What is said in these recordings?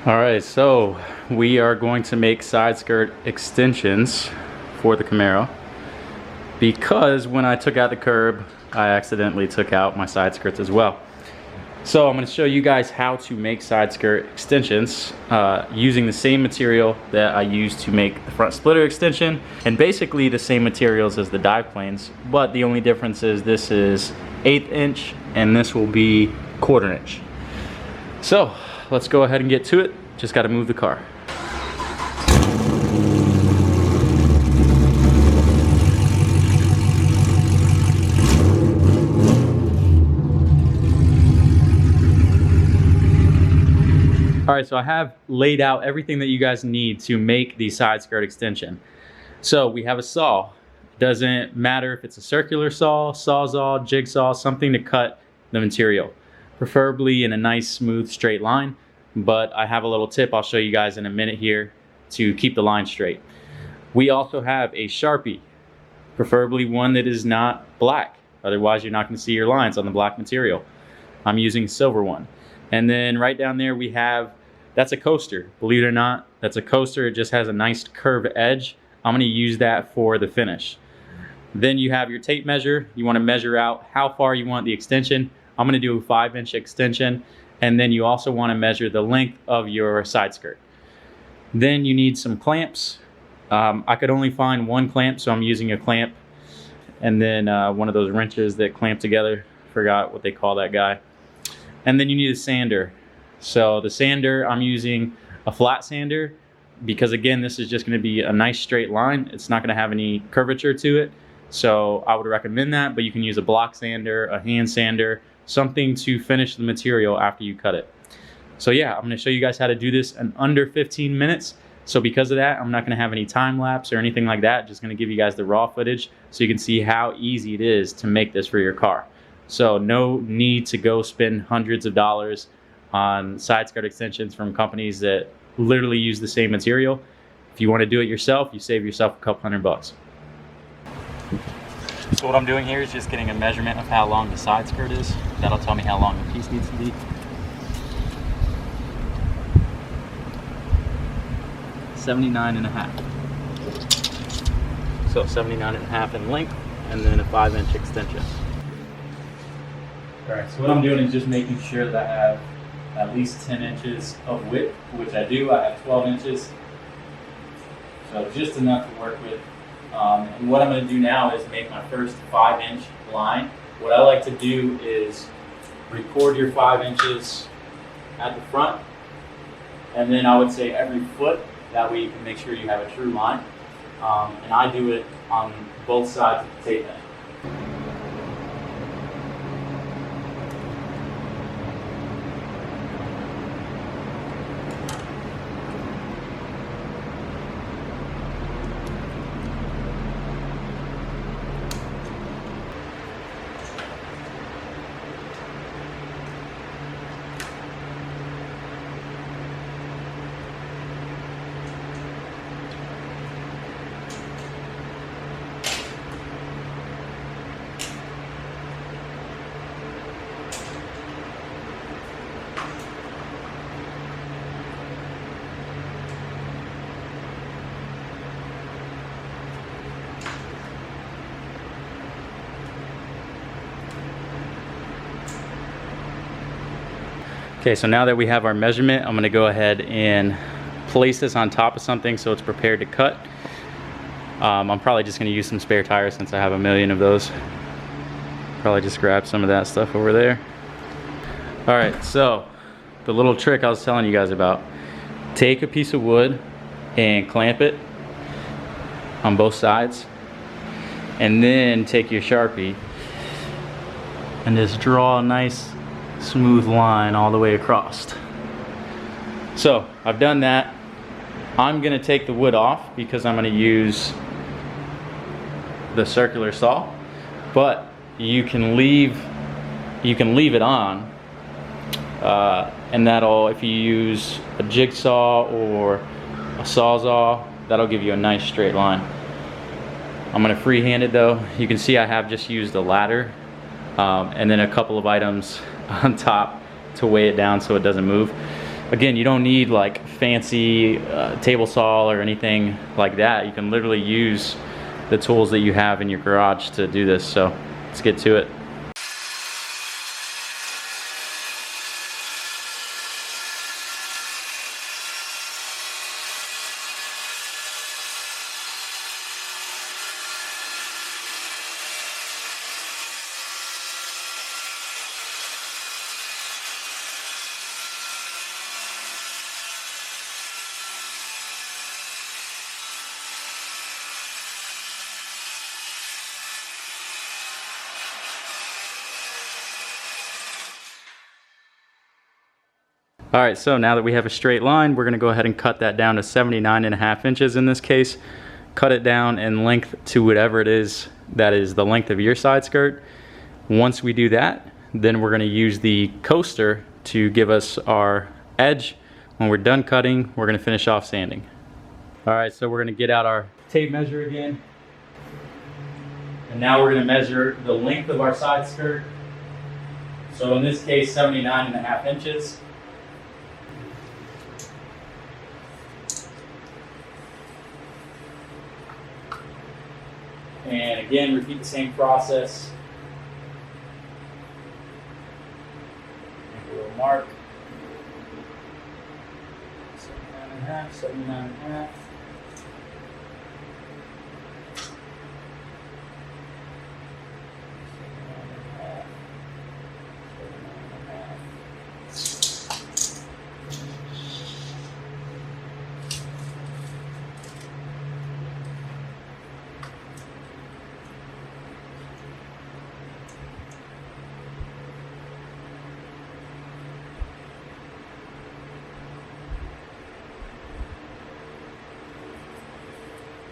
All right, so we are going to make side skirt extensions for the Camaro because when I took out the curb, I accidentally took out my side skirts as well. So I'm going to show you guys how to make side skirt extensions using the same material that I used to make the front splitter extension, and basically the same materials as the dive planes, but the only difference is this is 1/8 inch and this will be 1/4 inch. So let's go ahead and get to it. Just got to move the car. All right, so I have laid out everything that you guys need to make the side skirt extension. So we have a saw. Doesn't matter if it's a circular saw, sawzall, jigsaw, something to cut the material, preferably in a nice smooth straight line. But I have a little tip I'll show you guys in a minute here to keep the line straight. We also have a Sharpie, preferably one that is not black. Otherwise, you're not going to see your lines on the black material. I'm using a silver one. And then right down there we have, that's a coaster. Believe it or not, that's a coaster. It just has a nice curved edge. I'm going to use that for the finish. Then you have your tape measure. You want to measure out how far you want the extension. I'm going to do a 5-inch extension. And then you also want to measure the length of your side skirt. Then you need some clamps. I could only find one clamp, so I'm using a clamp. And then one of those wrenches that clamp together. Forgot what they call that guy. And then you need a sander. So the sander, I'm using a flat sander because again, this is just going to be a nice straight line. It's not going to have any curvature to it. So I would recommend that, but you can use a block sander, a hand sander, something to finish the material after you cut it. So yeah, I'm going to show you guys how to do this in under 15 minutes. So because of that, I'm not going to have any time lapse or anything like that. Just going to give you guys the raw footage so you can see how easy it is to make this for your car. So no need to go spend hundreds of dollars on side skirt extensions from companies that literally use the same material. If you want to do it yourself, you save yourself a couple $100. So what I'm doing here is just getting a measurement of how long the side skirt is. That'll tell me how long the piece needs to be. 79.5. So 79.5 in length, and then a 5-inch extension. All right, so what I'm doing is just making sure that I have at least 10 inches of width, which I do. I have 12 inches, so just enough to work with. And what I'm going to do now is make my first 5-inch line. What I like to do is record your 5 inches at the front, and then I would say every foot. That way you can make sure you have a true line. And I do it on both sides of the tape measure. Okay, so now that we have our measurement, I'm gonna go ahead and place this on top of something so it's prepared to cut. I'm probably just gonna use some spare tires since I have a million of those. Probably just grab some of that stuff over there. All right, so the little trick I was telling you guys about. Take a piece of wood and clamp it on both sides. And then take your Sharpie and just draw a nice smooth line all the way across. So I've done that. I'm gonna take the wood off because I'm gonna use the circular saw, but you can leave it on, and that'll, if you use a jigsaw or a sawzall, that'll give you a nice straight line. I'm gonna freehand it though. You can see I have just used a ladder and then a couple of items on top to weigh it down so it doesn't move. Again, you don't need like fancy table saw or anything like that. You can literally use the tools that you have in your garage to do this. So let's get to it. All right, so now that we have a straight line, we're gonna go ahead and cut that down to 79.5 inches in this case. Cut it down in length to whatever it is that is the length of your side skirt. Once we do that, then we're gonna use the coaster to give us our edge. When we're done cutting, we're gonna finish off sanding. All right, so we're gonna get out our tape measure again. And now we're gonna measure the length of our side skirt. So in this case, 79.5 inches. And again, repeat the same process. Make a little mark. 79.5, 79.5.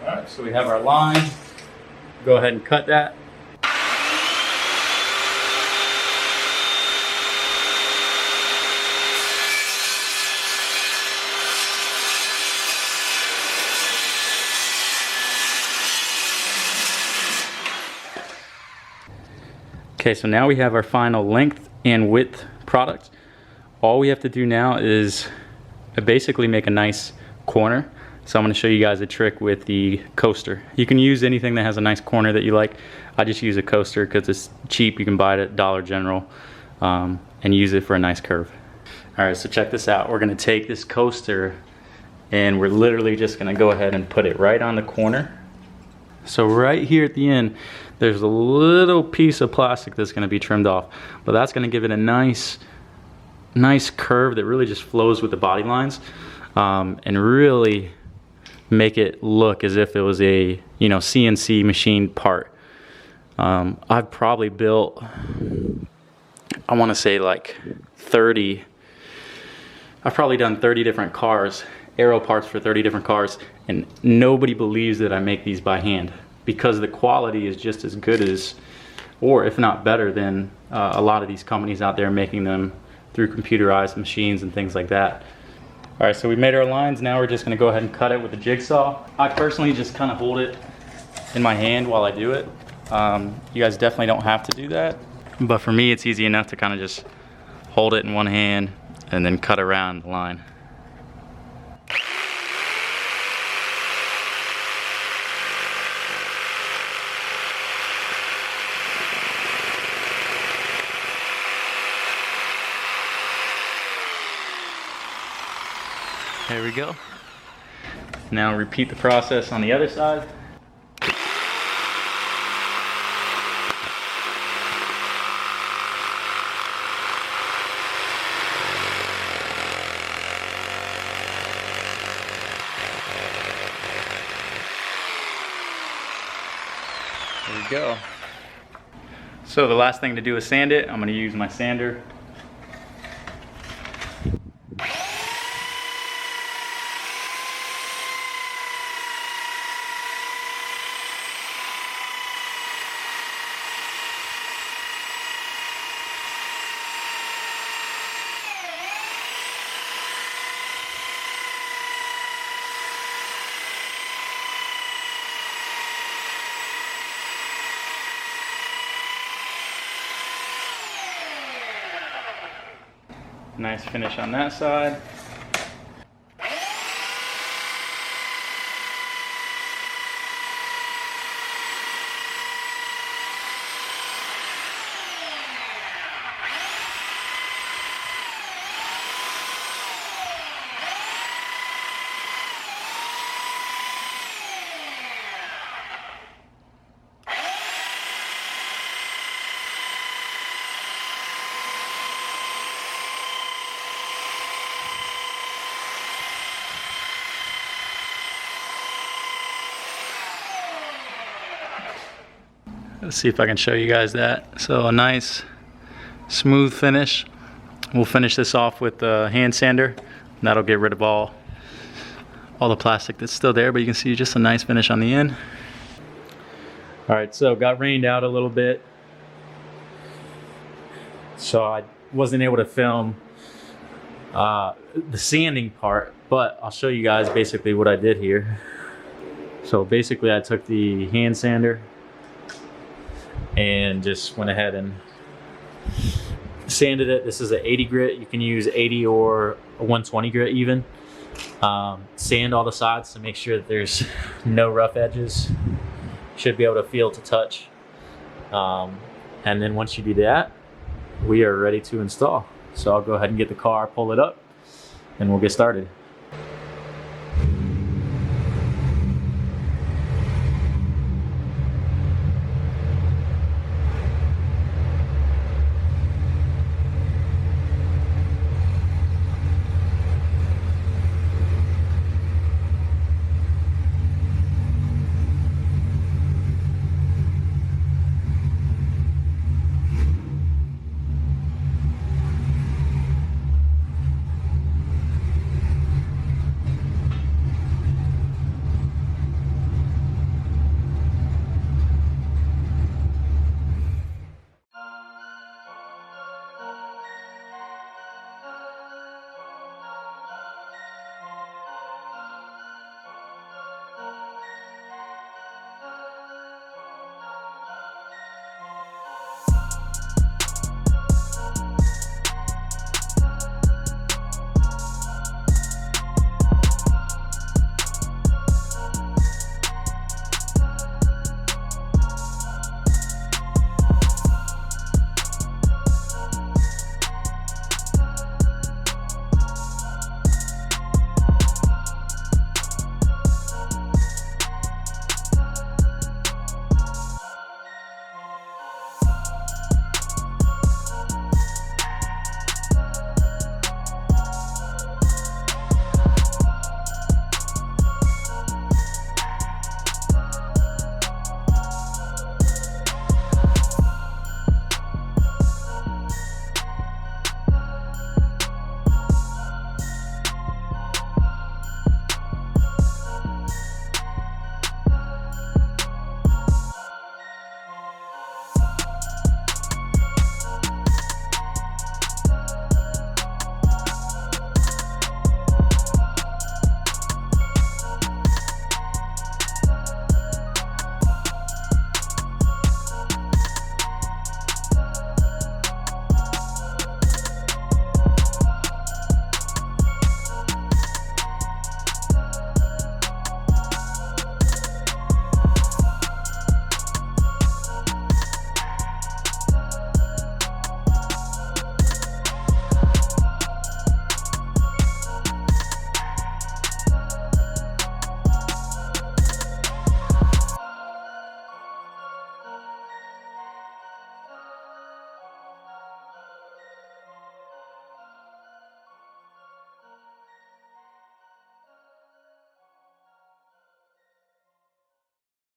Alright, so we have our line. Go ahead and cut that. Okay, so now we have our final length and width product. All we have to do now is basically make a nice corner. So I'm going to show you guys a trick with the coaster. You can use anything that has a nice corner that you like. I just use a coaster because it's cheap. You can buy it at Dollar General and use it for a nice curve. All right, so check this out. We're going to take this coaster and we're literally just going to go ahead and put it right on the corner. So right here at the end, there's a little piece of plastic that's going to be trimmed off, but that's going to give it a nice curve that really just flows with the body lines and really make it look as if it was a CNC machined part. I've probably built, I want to say like 30. I've probably done 30 different cars, aero parts for 30 different cars, and nobody believes that I make these by hand because the quality is just as good as, or if not better than a lot of these companies out there making them through computerized machines and things like that. All right, so we made our lines. Now we're just gonna go ahead and cut it with a jigsaw. I personally just kind of hold it in my hand while I do it. You guys definitely don't have to do that, but for me it's easy enough to kind of just hold it in one hand and then cut around the line. There we go. Now repeat the process on the other side. There we go. So the last thing to do is sand it. I'm going to use my sander. Nice finish on that side. Let's see if I can show you guys that. So a nice smooth finish. We'll finish this off with a hand sander, and that'll get rid of all the plastic that's still there, but you can see just a nice finish on the end. All right, so got rained out a little bit, so I wasn't able to film the sanding part, but I'll show you guys basically what I did here. So basically I took the hand sander and just went ahead and sanded it. This is an 80 grit. You can use 80 or a 120 grit even. Sand all the sides to make sure that there's no rough edges. Should be able to feel to touch. And then once you do that, we are ready to install. So I'll go ahead and get the car, pull it up, and we'll get started.